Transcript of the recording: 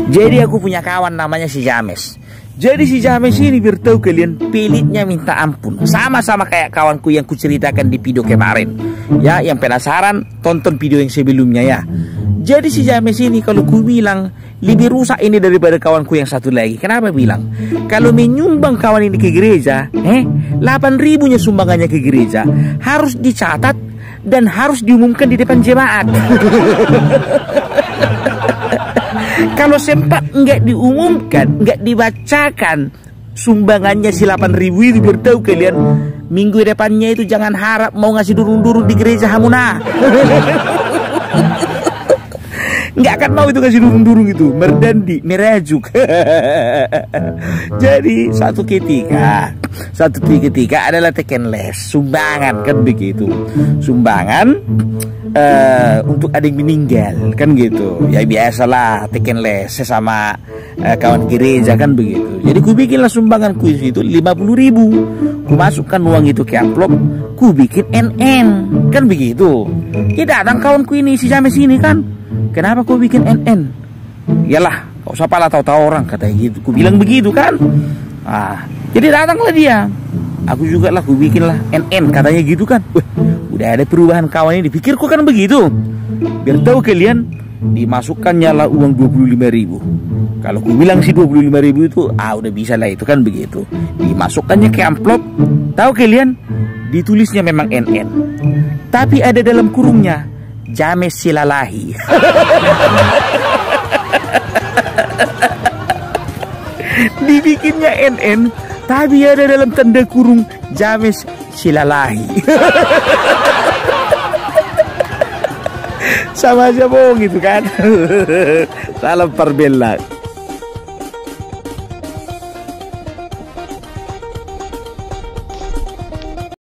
Jadi aku punya kawan namanya si James. Jadi si James ini bertahu kalian pelitnya minta ampun. Sama-sama kayak kawanku yang kuceritakan di video kemarin. Ya, yang penasaran tonton video yang sebelumnya ya. Jadi si James ini kalau ku bilang lebih rusak ini daripada kawanku yang satu lagi. Kenapa bilang? Kalau menyumbang kawan ini ke gereja, 8.000-nya sumbangannya ke gereja harus dicatat dan harus diumumkan di depan jemaat. Kalau sempat nggak diumumkan, nggak dibacakan sumbangannya si 8.000 itu, bertahu kalian minggu depannya itu jangan harap mau ngasih durung-durung di gereja Hamuna. Nggak akan mau itu kasih durung-durung itu, merdandi, merajuk. Jadi satu ketika adalah teken les, sumbangan kan begitu, sumbangan untuk ada yang meninggal kan gitu. Ya biasalah teken les sesama kawan gereja kan begitu. Jadi ku bikinlah sumbangan kuis itu 50.000. Ku masukkan uang itu ke amplop, ku bikin NN kan begitu. Ya datang kawanku ini si James ini kan, kenapa kau bikin NN? Yalah, kau siapa lah tahu-tahu orang katanya gitu. Ku bilang begitu kan. Jadi datanglah dia. Aku juga lah, ku bikin lah NN katanya gitu kan. Udah ada perubahan kawan ini. Dipikirku kan begitu. Biar tahu kalian, dimasukkannya lah uang 25.000. Kalau ku bilang sih 25.000 itu, udah bisa lah itu kan begitu. Dimasukkannya ke amplop. Tahu kalian, ditulisnya memang NN. Tapi ada dalam kurungnya James Silalahi. Dibikinnya NN, tapi ada dalam tanda kurung James Silalahi. Sama aja bohong gitu kan. Salam Parbella.